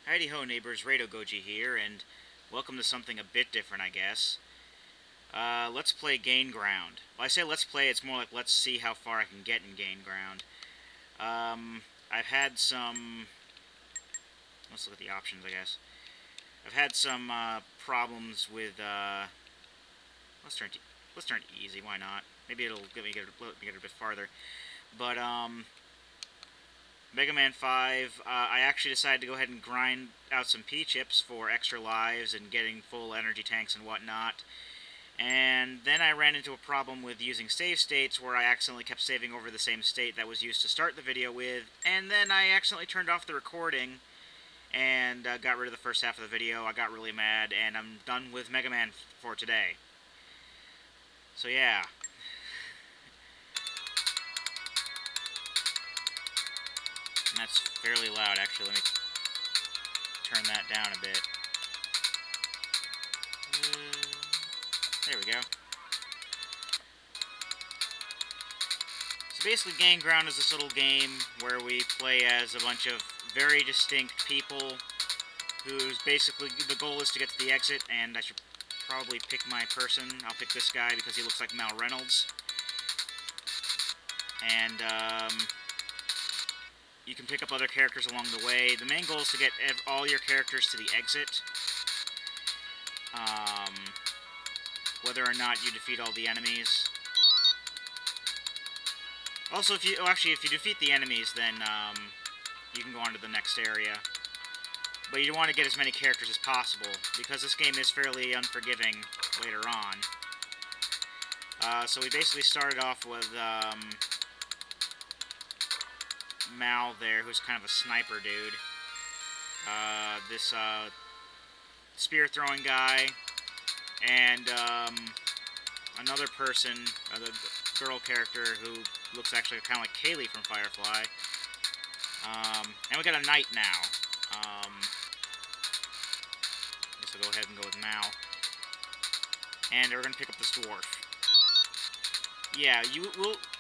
Heidi ho neighbors, Rado Goji here, and welcome to something a bit different, I guess. Let's play Gain Ground. Well, I say let's play, it's more like let's see how far I can get in Gain Ground. I've had some... Let's look at the options, I guess. I've had some problems with... let's turn to easy, why not? Maybe it'll let me get a bit farther. But, Mega Man 5, I actually decided to go ahead and grind out some P-chips for extra lives and getting full energy tanks and whatnot. And then I ran into a problem with using save states where I accidentally kept saving over the same state that was used to start the video with, and then I accidentally turned off the recording and got rid of the first half of the video. I got really mad, and I'm done with Mega Man for today. So yeah. And that's fairly loud, actually. Let me turn that down a bit. There we go. So basically, Gain Ground is this little game where we play as a bunch of very distinct people whose basically the goal is to get to the exit, and I should probably pick my person. I'll pick this guy because he looks like Mal Reynolds. And, you can pick up other characters along the way. The main goal is to get all your characters to the exit. Whether or not you defeat all the enemies. Also, if you defeat the enemies, then you can go on to the next area. But you want to get as many characters as possible, because this game is fairly unforgiving later on. So we basically started off with Mal there, who's kind of a sniper dude. This spear throwing guy, and another person, the girl character who looks actually kind of like Kaylee from Firefly. And we got a knight now. I guess I'll go ahead and go with Mal. And we're going to pick up this dwarf. Yeah,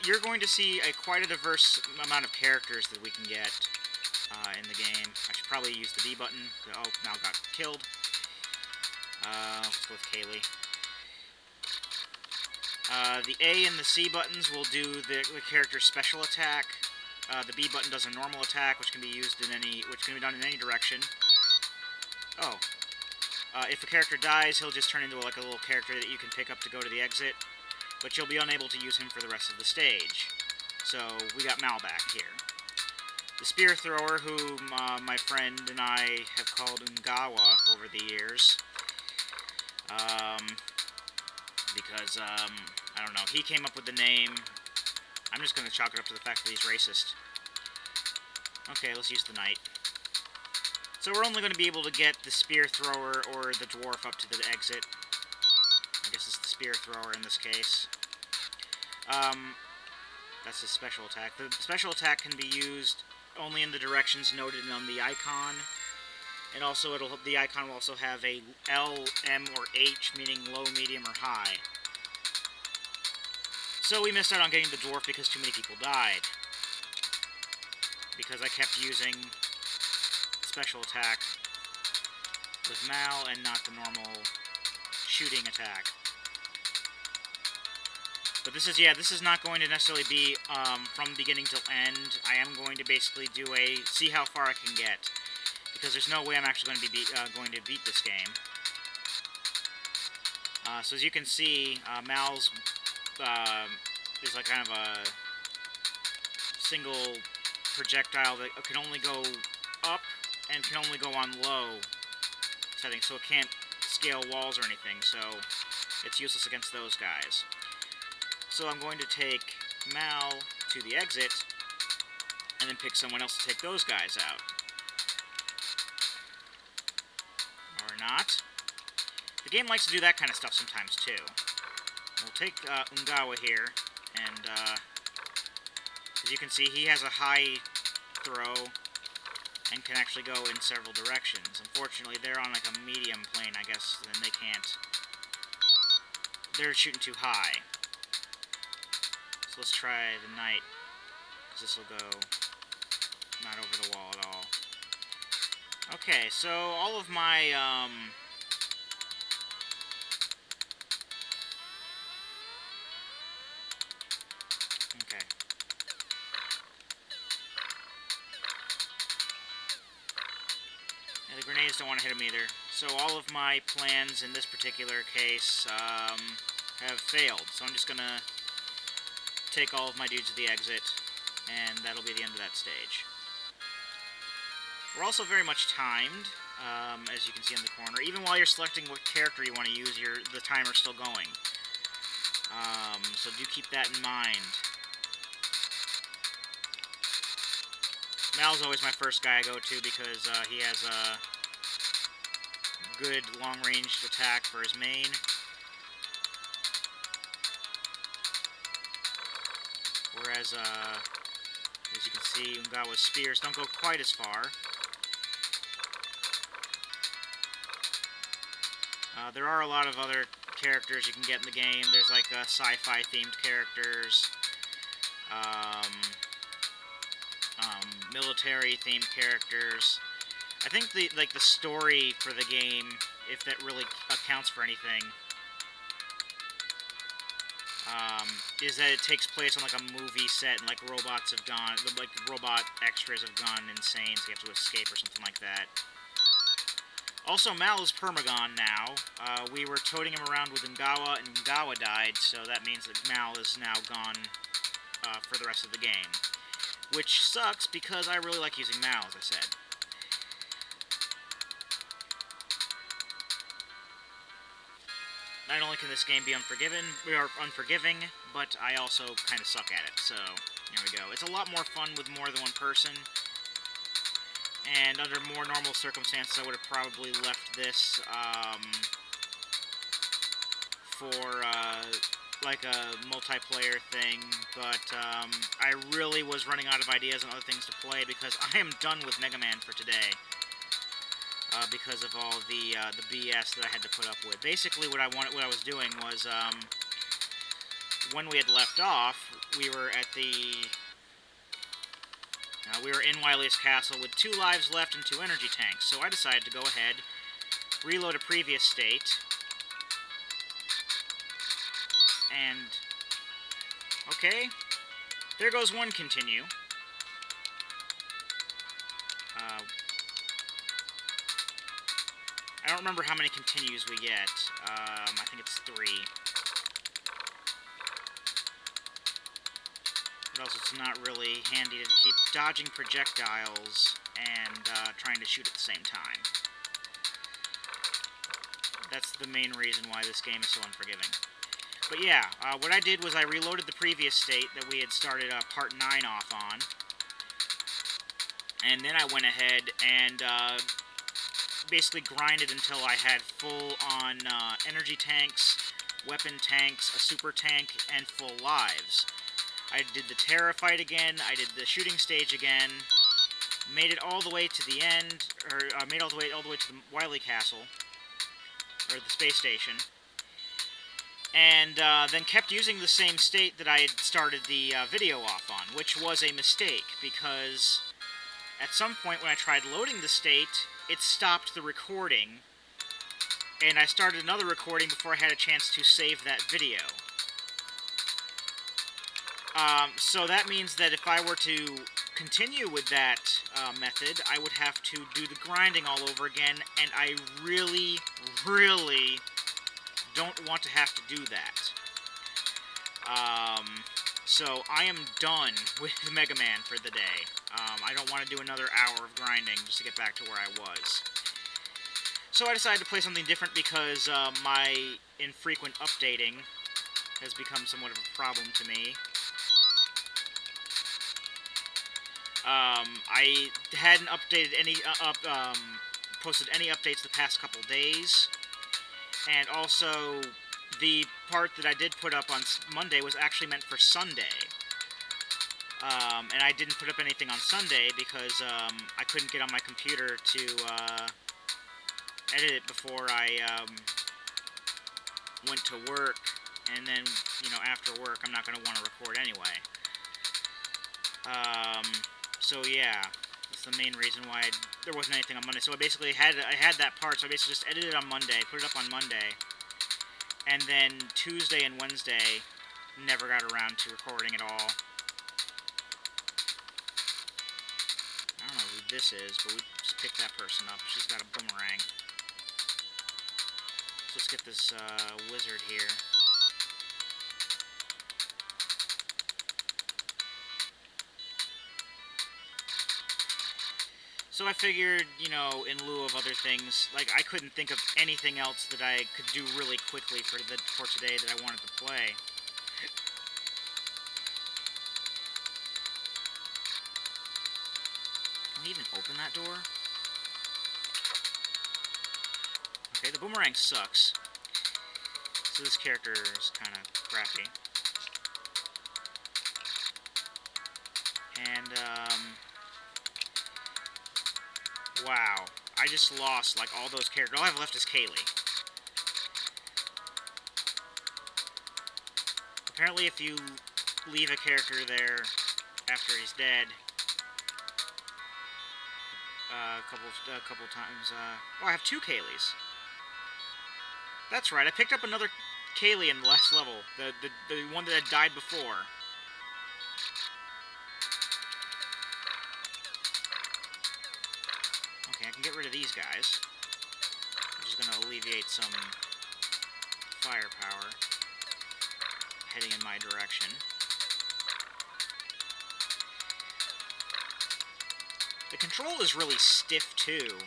you're going to see quite a diverse amount of characters that we can get in the game. I should probably use the B button. Oh, Mal got killed. Let's go with Kaylee. The A and the C buttons will do the character's special attack. The B button does a normal attack, which can be done in any direction. Oh. If a character dies, he'll just turn into like a little character that you can pick up to go to the exit, but you'll be unable to use him for the rest of the stage. So, we got Mal back here. The spear thrower, whom my friend and I have called Ungawa over the years. Because, I don't know, he came up with the name. I'm just going to chalk it up to the fact that he's racist. Okay, let's use the knight. So we're only going to be able to get the spear thrower or the dwarf up to the exit. I guess it's the spear thrower in this case. That's his special attack. The special attack can be used only in the directions noted on the icon. And also, the icon will also have a L, M, or H, meaning low, medium, or high. So we missed out on getting the dwarf because too many people died. Because I kept using special attack with Mal and not the normal shooting attack. But this is not going to necessarily be from beginning till end. I am going to basically see how far I can get. Because there's no way I'm actually going to be going to beat this game. So as you can see, Mal's is like kind of a single projectile that can only go up and can only go on low settings, so it can't scale walls or anything, so it's useless against those guys. So I'm going to take Mal to the exit, and then pick someone else to take those guys out. Or not. The game likes to do that kind of stuff sometimes, too. We'll take Ungawa here, and as you can see, he has a high throw and can actually go in several directions. Unfortunately, they're on like a medium plane, I guess, and they can't. They're shooting too high. So let's try the knight, because this will go not over the wall at all. Okay, so all of my, okay. And the grenades don't want to hit him either. So all of my plans in this particular case, have failed. So I'm just gonna take all of my dudes to the exit, and that'll be the end of that stage. We're also very much timed, as you can see in the corner. Even while you're selecting what character you want to use, the timer's still going. So do keep that in mind. Mal's always my first guy I go to because he has a good long-range attack for his main. Whereas, as you can see, Ungawa's spears don't go quite as far. There are a lot of other characters you can get in the game. There's like sci-fi themed characters, military themed characters. I think the story for the game, if that really accounts for anything, is that it takes place on like a movie set, and like robots have gone, like robot extras have gone insane, so you have to escape or something like that. Also, Mal is permagon now. We were toting him around with Ungawa, and Ungawa died, so that means that Mal is now gone for the rest of the game. Which sucks, because I really like using Mal, as I said. Not only can this game be unforgiving, but I also kind of suck at it, so there we go. It's a lot more fun with more than one person, and under more normal circumstances I would have probably left this for like a multiplayer thing, but I really was running out of ideas and other things to play because I am done with Mega Man for today. Because of all the BS that I had to put up with. Basically, what I was doing was, when we had left off, we were at we were in Wily's castle with 2 lives left and 2 energy tanks. So I decided to go ahead, reload a previous state, and okay, there goes one continue. I don't remember how many continues we get. I think it's 3. But also, it's not really handy to keep dodging projectiles and trying to shoot at the same time. That's the main reason why this game is so unforgiving. But yeah, what I did was I reloaded the previous state that we had started Part 9 off on. And then I went ahead and basically grinded until I had full-on energy tanks, weapon tanks, a super tank, and full lives. I did the Terra fight again, I did the shooting stage again, made it all the way to the end, or made all the way to the Wily Castle, or the space station, and then kept using the same state that I had started the video off on, which was a mistake, because at some point when I tried loading the state, it stopped the recording, and I started another recording before I had a chance to save that video. So that means that if I were to continue with that method, I would have to do the grinding all over again, and I really, really don't want to have to do that. So I am done with Mega Man for the day. I don't want to do another hour of grinding just to get back to where I was. So I decided to play something different because my infrequent updating has become somewhat of a problem to me. I hadn't updated any posted any updates the past couple days, and also the part that I did put up on Monday was actually meant for Sunday. And I didn't put up anything on Sunday because I couldn't get on my computer to edit it before I went to work, and then, you know, after work I'm not going to want to record anyway. So yeah, that's the main reason why there wasn't anything on Monday. So I basically had that part, so I basically just edited it on Monday, put it up on Monday, and then Tuesday and Wednesday never got around to recording at all. I don't know who this is, but we just picked that person up. She's got a boomerang. So let's get this wizard here. So I figured, you know, in lieu of other things, like I couldn't think of anything else that I could do really quickly for today that I wanted to play. Can I even open that door? Okay, the boomerang sucks. So this character is kind of crappy. And, wow. I just lost, like, all those characters. All I have left is Kaylee. Apparently, if you leave a character there after he's dead, a couple times, oh, I have 2 Kayleys. That's right, I picked up another Kaylee in the last level. The one that had died before. Okay, I can get rid of these guys, which is going to alleviate some firepower heading in my direction. The control is really stiff too.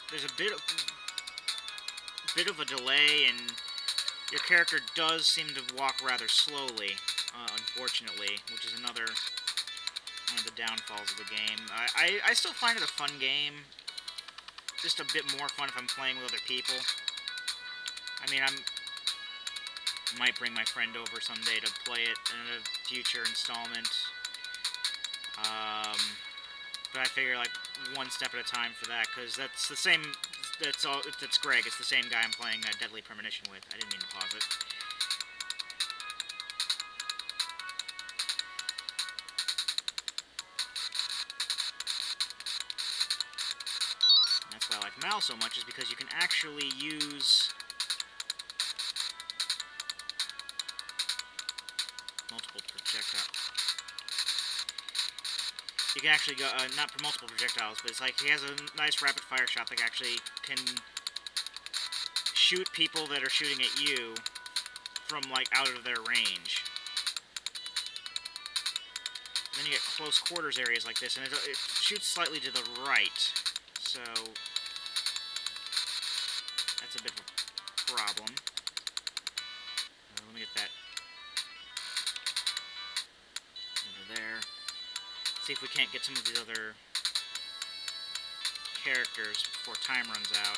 There's a bit of a delay, and your character does seem to walk rather slowly, unfortunately, which is another one of the downfalls of the game. I still find it a fun game. Just a bit more fun if I'm playing with other people. I mean, might bring my friend over someday to play it in a future installment. But I figure, like, one step at a time for that, because that's the same. That's Greg. It's the same guy I'm playing Deadly Premonition with. I didn't mean to pause it. That's why I like Mal so much, is because you can actually use multiple projectiles. You can actually go, not for multiple projectiles, but it's like he has a nice rapid fire shot that actually can shoot people that are shooting at you from, like, out of their range. And then you get close quarters areas like this, and it shoots slightly to the right, so that's a bit of a problem. Let me get that over there. See if we can't get some of these other characters before time runs out.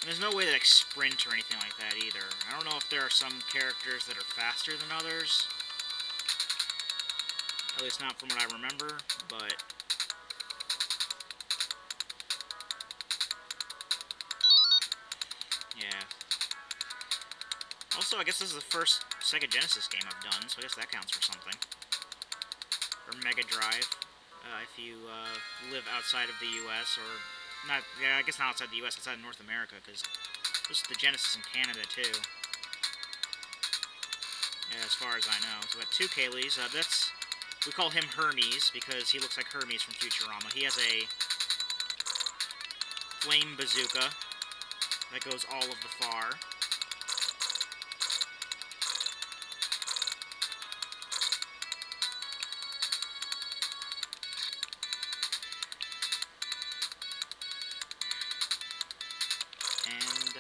And there's no way to, like, sprint or anything like that either. I don't know if there are some characters that are faster than others. At least not from what I remember, but yeah. Also, I guess this is the first Sega Genesis game I've done, so I guess that counts for something. Or Mega Drive, if you live outside of the U.S., or not. Yeah, I guess not outside the U.S., outside of North America, because this is the Genesis in Canada too. Yeah, as far as I know. So we got 2 Kayleys. We call him Hermes because he looks like Hermes from Futurama. He has a flame bazooka that goes all of the far. And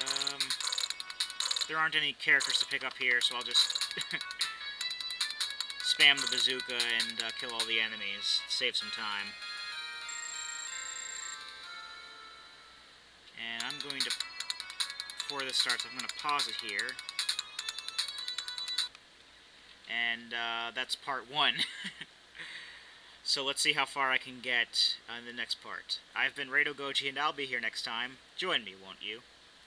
there aren't any characters to pick up here, so I'll just spam the bazooka and kill all the enemies, save some time. And I'm going to, before this starts, I'm going to pause it here. And that's part 1. So let's see how far I can get in the next part. I've been Rado Goji, and I'll be here next time. Join me, won't you?